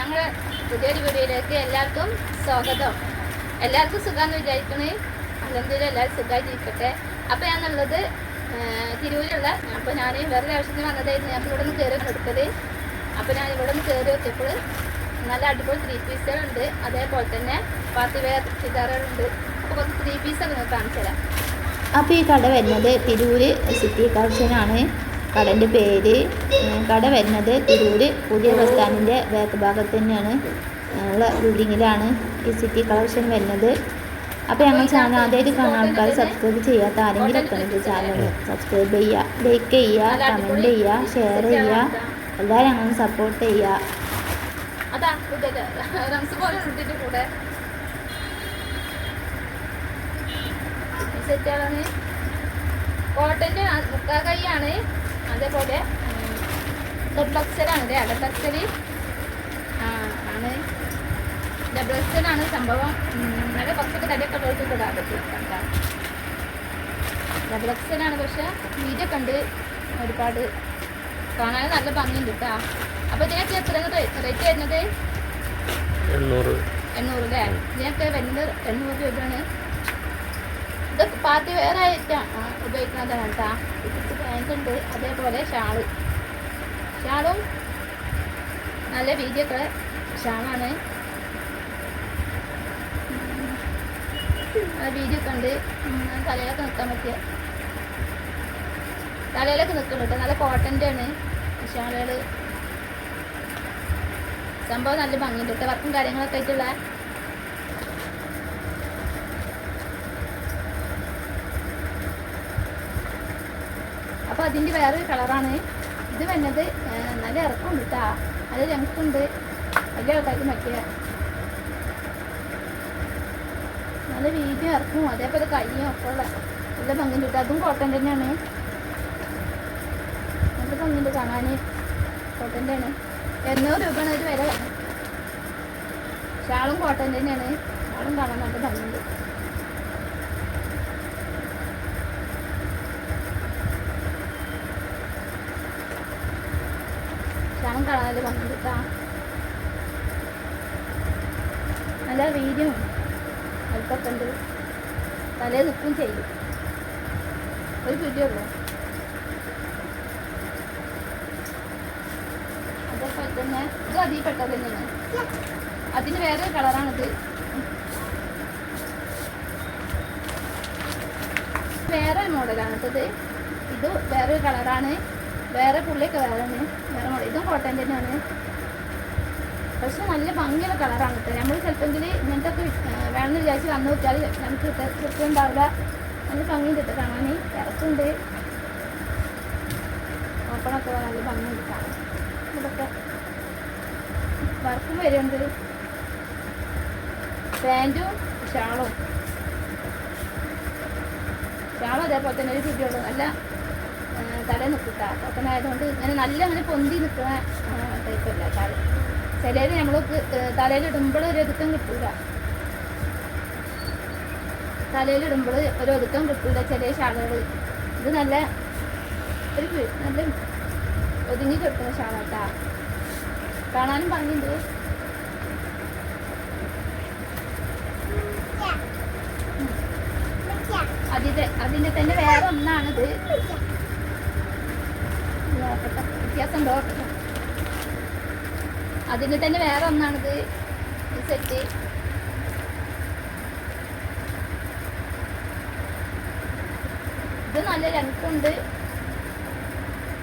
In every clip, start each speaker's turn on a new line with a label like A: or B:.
A: ഞങ്ങളുടെ പുതിയൊരു വീഡിയോയിലേക്ക് എല്ലാവർക്കും സ്വാഗതം. എല്ലാവർക്കും സുഖമാണെന്ന് വിചാരിക്കണേ. അല്ലെങ്കിൽ എല്ലാവരും സുഖമായിട്ടിരിക്കട്ടെ. അപ്പോൾ ഞാനുള്ളത് തിരൂരിലുള്ള, അപ്പോൾ ഞാൻ വേറെ ആവശ്യത്തിന് വന്നതായിരുന്നു. ഞാൻ ഇവിടെ നിന്ന് കയറി എടുത്തത്. അപ്പോൾ ഞാൻ ഇവിടെ നിന്ന് കയറി വെച്ചപ്പോൾ നല്ല അടിപൊളി 3 പീസുകളുണ്ട്. അതേപോലെ തന്നെ പാർട്ടി വെയർ ചുരിദാറുകളുണ്ട്. അപ്പോൾ കുറച്ച് 3 പീസൊക്കെ നിങ്ങൾക്ക് കാണിച്ചു തരാം.
B: അപ്പോൾ ഈ കട വരുന്നത് തിരൂർ സിറ്റി കളക്ഷനാണ്. കടൻ്റെ പേര്. കട വരുന്നത് തിരൂർ പുതിയ ബസ് സ്റ്റാൻഡിൻ്റെ ബാക്ക് ഭാഗത്ത് തന്നെയാണ് ഉള്ള ബിൽഡിങ്ങിലാണ് ഈ സിറ്റി കളക്ഷൻ വരുന്നത്. അപ്പോൾ ഞങ്ങൾ ചാനൽ ആദ്യമായിട്ട് കാണുന്ന ആൾക്കാർ സബ്സ്ക്രൈബ് ചെയ്യാത്ത ആരെങ്കിലും ഒക്കെ ഉണ്ട് ചാനൽ സബ്സ്ക്രൈബ് ചെയ്യുക, ലൈക്ക് ചെയ്യുക, കമൻറ്റ് ചെയ്യുക, ഷെയർ ചെയ്യുക, എല്ലാവരും ഞങ്ങൾ സപ്പോർട്ട് ചെയ്യുക.
A: അതാ റംസ് പോലെ ഇട്ടിട്ട് കൂടെ സെറ്റാണ്. കോട്ടൻ്റെ മുക്കാകൈയാണ്. അതേപോലെ ഡബിൾ എക്സലാണ്. അടത്തക്സല് ആണ്. ഡബിൾ എക്സലാണ് സംഭവം. നല്ല കുറച്ചൊക്കെ തടിയൊക്കെ ഉള്ളവർക്ക് കൂടാൻ പറ്റും. ഡബിൾ എക്സലാണ്. പക്ഷെ വീഡിയൊക്കെ ഉണ്ട് ഒരുപാട്. കാണാൻ നല്ല ഭംഗിയുണ്ട് കേട്ടോ. അപ്പോൾ ഇതിനൊക്കെ എത്ര റേറ്റ് വരുന്നത്? 800 അല്ലേ? ഇതിനൊക്കെ വരുന്നത് 800 രൂപയാണ്. ഇത് പാർട്ടി വെയർ ആയിട്ടാ ഉപയോഗിക്കുന്നതാണ് കേട്ടോ. പാൻറ് ഉണ്ട്. അതേപോലെ ഷാളും നല്ല വീതിയൊക്കെ ഷാളാണ്. വീതിയൊക്കെ ഉണ്ട്. തലയിലൊക്കെ നിൽക്കാൻ പറ്റിയ തലയിലൊക്കെ നിൽക്കുന്നുണ്ട്. നല്ല കോട്ടൻ്റെ ആണ് ഷാളുകൾ. സംഭവം നല്ല ഭംഗിയുണ്ട് കേട്ടോ. വർക്കും കാര്യങ്ങളൊക്കെ ആയിട്ടുള്ള. അപ്പോൾ അതിൻ്റെ വേറൊരു കളറാണ് ഇത് വരുന്നത്. നല്ല ഇറക്കമുണ്ട് കേട്ടോ. നല്ല ലെങ്ത്തുണ്ട്. വലിയ ആൾക്കാർക്ക് പറ്റിയ നല്ല വീതിയും ഇറക്കും. അതേപോലെ കയ്യും ഒക്കെ ഉള്ള നല്ല ഭംഗിയുണ്ട് കേട്ടോ. അതും കോട്ടൺ തന്നെയാണ്. നല്ല ഭംഗിയുണ്ട് കാണാൻ. കോട്ടൻ്റെ ആണ്. 800 രൂപയാണ് ഒരു വില. ഷാളും കോട്ടൺ തന്നെയാണ്. ഷാളും കാണാൻ നല്ല ഭംഗിയുണ്ട്. ഷാളും കാണാൻ നല്ല ഭംഗിയുണ്ട് കേട്ടോ. നല്ല വീതിയും അല്പമൊക്കെ ഉണ്ട്. തലേ നിൽക്കും ചെയ്യും. ഒരു വീഡിയോ ഉള്ളൂ. അതേപോലെ തന്നെ ഇത് അതിൽ പെട്ടത് തന്നെയാണ്. അതിന് വേറെ കളറാണിത്. വേറെ മോഡലാണ് ഇത്. ഇത് വേറൊരു കളറാണ്. വേറെ പുള്ളിയൊക്കെ വേറെ മോഡൽ. ഇതും കോട്ടൺ തന്നെയാണ്. പക്ഷെ നല്ല ഭംഗിയുള്ള കളറാണ് കേട്ടോ. നമ്മൾ ചിലപ്പോൾ ഇങ്ങനത്തെ ഒക്കെ വേണമെന്ന് വിചാരിച്ച് വന്നു വെച്ചാൽ നമുക്ക് കിട്ടുന്നുണ്ടാവില്ല. നല്ല ഭംഗിയുണ്ട് കേട്ടോ കാണാൻ. ഇറക്കുണ്ട്. ഓപ്പണൊക്കെ നല്ല ഭംഗിയുണ്ട് കാണാൻ. ഇതൊക്കെ വർക്കും വരുന്നുണ്ട്. പാൻറ്റും ഷാളും അതേപോലെ തന്നെ ഒരു ചുറ്റിയുള്ളൂ. നല്ല തല നിൽക്കുക. കോട്ടൺ ആയതുകൊണ്ട് ഇങ്ങനെ നല്ല അങ്ങനെ പൊന്തി നിൽക്കുന്ന ടൈപ്പല്ല ഷാൾ. ചിലത് നമ്മൾക്ക് തലയിലിടുമ്പോൾ ഒരു ഒതുക്കം കിട്ടൂല. തലയിലിടുമ്പോൾ ഒരു ഒതുക്കം കിട്ടൂല ചില ഷാളുകൾ. ഇത് നല്ല ഒതുങ്ങി കിട്ടുന്ന ഷാളാട്ടാ. കാണാനും ഭംഗിയുണ്ട്. അതിൻ്റെ തന്നെ വേറെ ഒന്നാണിത്. വ്യത്യാസം ഉണ്ടോ? അതിൻ്റെ തന്നെ വേറെ ഒന്നാണിത്. ഈ സെറ്റ് ഇത് നല്ല ലെങ്ത്തുണ്ട്.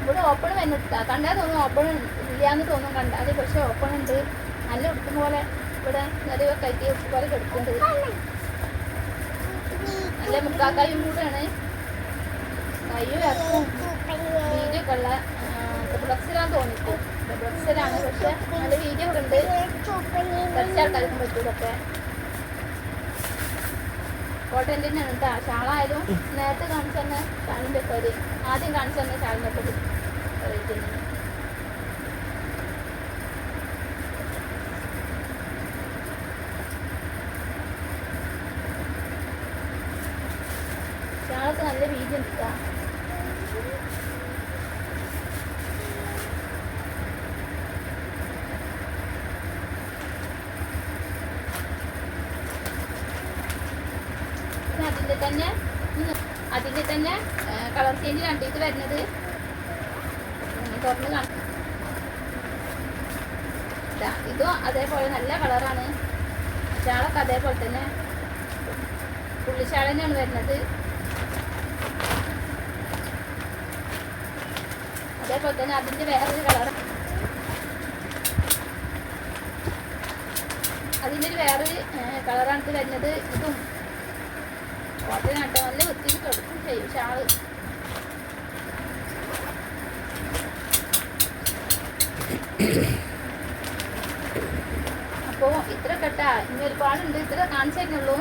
A: ഇവിടെ ഓപ്പൺ വന്നിട്ടാ. കണ്ടാൽ തോന്നും ഓപ്പൺ ഇല്ലാന്ന് തോന്നും കണ്ടാൽ. പക്ഷെ ഓപ്പൺ ഉണ്ട്. നല്ല ഉടുക്കും പോലെ ഇവിടെ നിറയെ കയറ്റി ഉടുപ്പ് പോലെ കിടക്കുന്നുണ്ട്. നല്ല മുക്കാക്കായും കൂടെയാണ്. കയ്യും ഇറക്കും വീതിയൊക്കെ ഉള്ള ഡബിളക്സിലാന്ന് തോന്നിട്ടു. ഡബിളക്സിലാണ്. പക്ഷെ നല്ല വീഡിയോ ഇവിടെ ഉണ്ട്. കുറച്ച് ആൾക്കാർക്കും പറ്റൂലൊക്കെ. കോട്ടൺ തന്നെയാണ് കേട്ടോ. ഷാളായാലും നേരത്തെ കാണിച്ചു തന്നെ ഷാളിൻ്റെ ഒക്കെ ഒരു ആദ്യം കാണിച്ചു തന്നെ ഷാളിൻ്റെ ഒക്കെ റേറ്റ് തന്നെയാണ്. ഷാളൊക്കെ നല്ല വീതി ഉണ്ട് കേട്ടോ. തന്നെ കളർ ചേഞ്ച് കണ്ടിട്ട് വരുന്നത് തുറന്ന് കാണും. ഇതും അതേപോലെ നല്ല കളറാണ്. ഷാളൊക്കെ അതേപോലെ തന്നെ പുള്ളിഷാൾ തന്നെയാണ് വരുന്നത്. അതേപോലെ തന്നെ അതിൻ്റെ വേറൊരു കളർ, അതിൻ്റെ ഒരു വേറൊരു കളറാണ് ഇത് വരുന്നത്. ഇതും കോട്ടനാട്ടോ, നല്ല വൃത്തിയിൽ കൊടുക്കും ചെയ്യും ഷാള്. അപ്പോൾ ഇത്ര കെട്ടാ, ഇനി ഒരുപാടുണ്ട്. ഇത്ര കാണിച്ചു തരുന്നുള്ളൂ.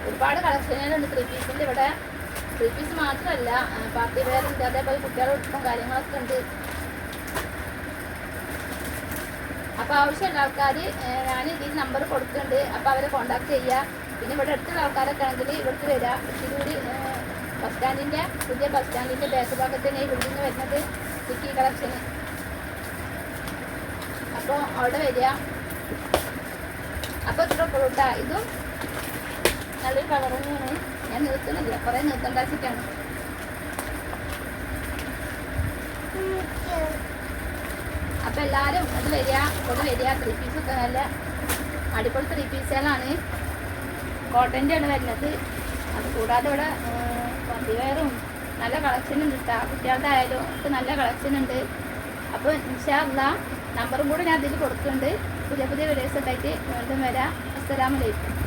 A: ഒരുപാട് കളക്ഷനുകളുണ്ട് ത്രീ പീസിൻ്റെ ഇവിടെ. ത്രീ പീസ് മാത്രമല്ല, പാർട്ടി വെയർ ഉണ്ട്, അതേപോലെ കുട്ടികളുടെ ഉടുപ്പും കാര്യങ്ങളൊക്കെ ഉണ്ട്. അപ്പോൾ ആവശ്യമുള്ള ആൾക്കാർ ഞാൻ ഇതിൽ നമ്പർ കൊടുക്കുന്നുണ്ട്. അപ്പോൾ അവരെ കോൺടാക്ട് ചെയ്യുക. പിന്നെ ഇവിടെ അടുത്തുള്ള ആൾക്കാരൊക്കെ ആണെങ്കിൽ ഇവിടുത്തെ വരിക. തിരൂര് ബസ് സ്റ്റാൻഡിൻ്റെ, പുതിയ ബസ് സ്റ്റാൻഡിൻ്റെ ബാക്ക് ഭാഗത്ത് ഈ ബിൽഡിങ് വരുന്നത് സിറ്റി കളക്ഷന്. അപ്പോൾ അവിടെ വരിക. അപ്പോൾ ഇത്ര പൊറോട്ട ഇതും നല്ലൊരു കളർ തന്നെയാണ്. ഞാൻ നിർത്തുന്നില്ല, കുറേ നിർത്തണ്ടാച്ചിട്ടാണ്. അപ്പോൾ എല്ലാവരും അത് വരിക, ഇവിടെ വരിക. ത്രീ പീസൊക്കെ നല്ല അടിപൊളി ത്രീ പീസുകളാണ്. കോട്ടൻ്റെ ആണ് വരുന്നത്. അത് കൂടാതെ ഇവിടെ പാർട്ടി വെയറും നല്ല കളക്ഷൻ ഉണ്ട് കേട്ടോ. കുട്ടികളുടെ ആയാലും ഒക്കെ നല്ല കളക്ഷൻ ഉണ്ട്. അപ്പോൾ ഇൻഷാ അല്ലാഹ് നമ്പറും കൂടെ ഞാൻ അതിൽ കൊടുക്കുന്നുണ്ട്. പുതിയ വീഡിയോസൊക്കെ ആയിട്ട് വീണ്ടും വരാം. അസ്സലാമു അലൈക്കും.